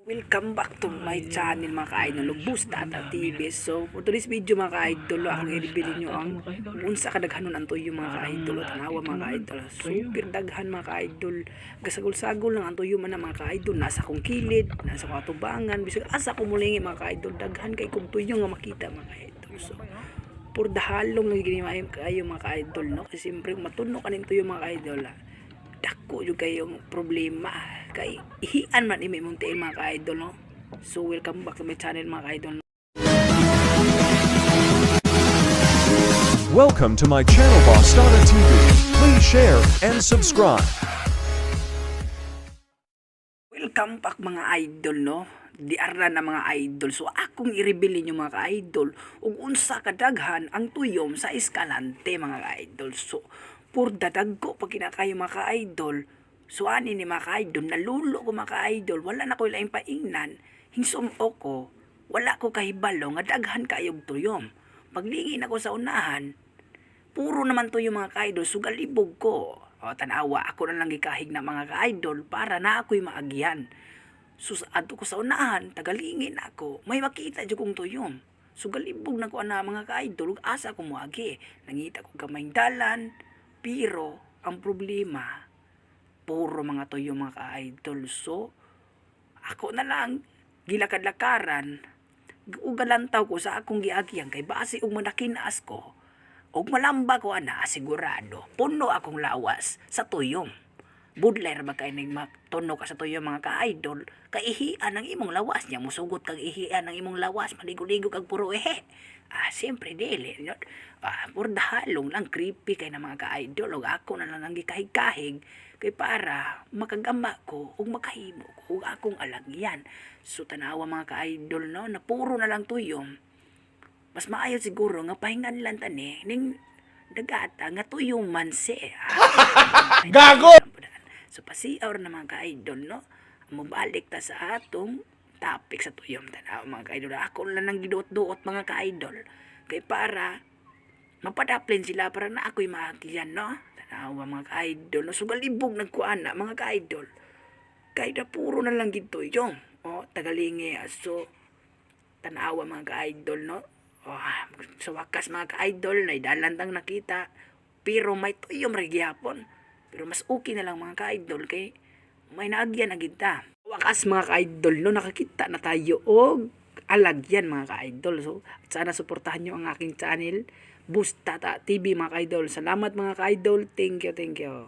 Welcome back to my channel mga ka-idol, Boost Data TV. So for today's video mga ka-idol, akong i-reveal nyo ang unsa kadaghanon ang tuyo mga ka-idol. Tanawa mga ka-idol, super daghan mga ka-idol. Gasagol-sagol lang ang tuyo man na mga ka-idol. Nasa kong kilid, nasa kong atubangan, bisag asa ko mulingi mga ka-idol. Daghan kay kong tuyo nga makita mga ka-idol. So por dahalong lagi ginimayam kayo mga ka-idol, no? Kasi siyempre matuno kanin tuyo mga ka-idol. Dako yung kayong problema kay ihian man imi mong tiin mga ka-idol, no? So welcome back to my channel mga ka-idol. Welcome to my channel Boss Data TV. Please share and subscribe. Welcome back mga idol, no? Diara na mga idol. So akong i-reveal ninyo mga ka-idol ug unsa kadaghan ang tuyom sa Escalante mga ka-idol. So pur dadaggo pag kinakayo mga ka-idol. So ani ni mga ka-idol, nalulo ko mga ka-idol, wala na ko laing paingnan. Hingsum ko, wala ko kahibalo nga daghan kayog tuyom. Paglingin ako sa unahan, puro naman tuyom mga ka-idol, sugalibog ko. O tanawa, ako na lang gikahig na mga ka-idol para na ako'y maagyan. Susado ko sa unahan, tagalingin ako, may makita dyan kong tuyom. Sugalibog na ko na mga ka-idol, asa ko muagi. Nangita ko kamay dalan, pero ang problema, puro mga tuyom mga ka-idol. So, ako na lang, gilakad-lakaran, ugalantaw ko sa akong giagyan, kay base og manakinaas ko, og malamba ko ana, sigurado, puno akong lawas sa tuyom. Budlay ra ba kay ning matuno ka sa tuyom mga ka-idol, kay ihian ang imong lawas niya, musugot kag ihian ang imong lawas, maligo-ligo kag puro siyempre dili, no? Puro dahalong lang, creepy kay na mga ka-idol, og ako na lang ang gikahig-kahig, kay para makagama ko, ug makahimo ko, ug akong alagyan. So tanawa mga ka-idol, no, na puro na lang tuyom. Mas maayo siguro nga pahingan lang tani ning dagata nga tuyong manse. Gago! So pasiaw na mga ka-idol, no? Mubalik ta sa atong topic sa tuyom, tanaw mga ka-idol. Ako lang nang giduot-duot mga ka-idol. Kay para mapadaplin sila para na ako'y maakiyan, no? Tanaw mga ka-idol, no? Sugalibog nagkuana mga ka-idol. Kay na puro na lang gid tuyom. O tagalingi. So tanawa mga ka-idol, no? Sa wakas mga ka-idol, naidalantang nakita, pero may tuyom rin gihapon. Pero mas okay na lang mga ka-idol, kay may naagyan na kita. Wakas mga ka-idol, no, nakakita na tayo og alagyan mga ka-idol. So sana suportahan nyo ang aking channel, Boost Data TV mga ka-idol. Salamat mga ka-idol, thank you.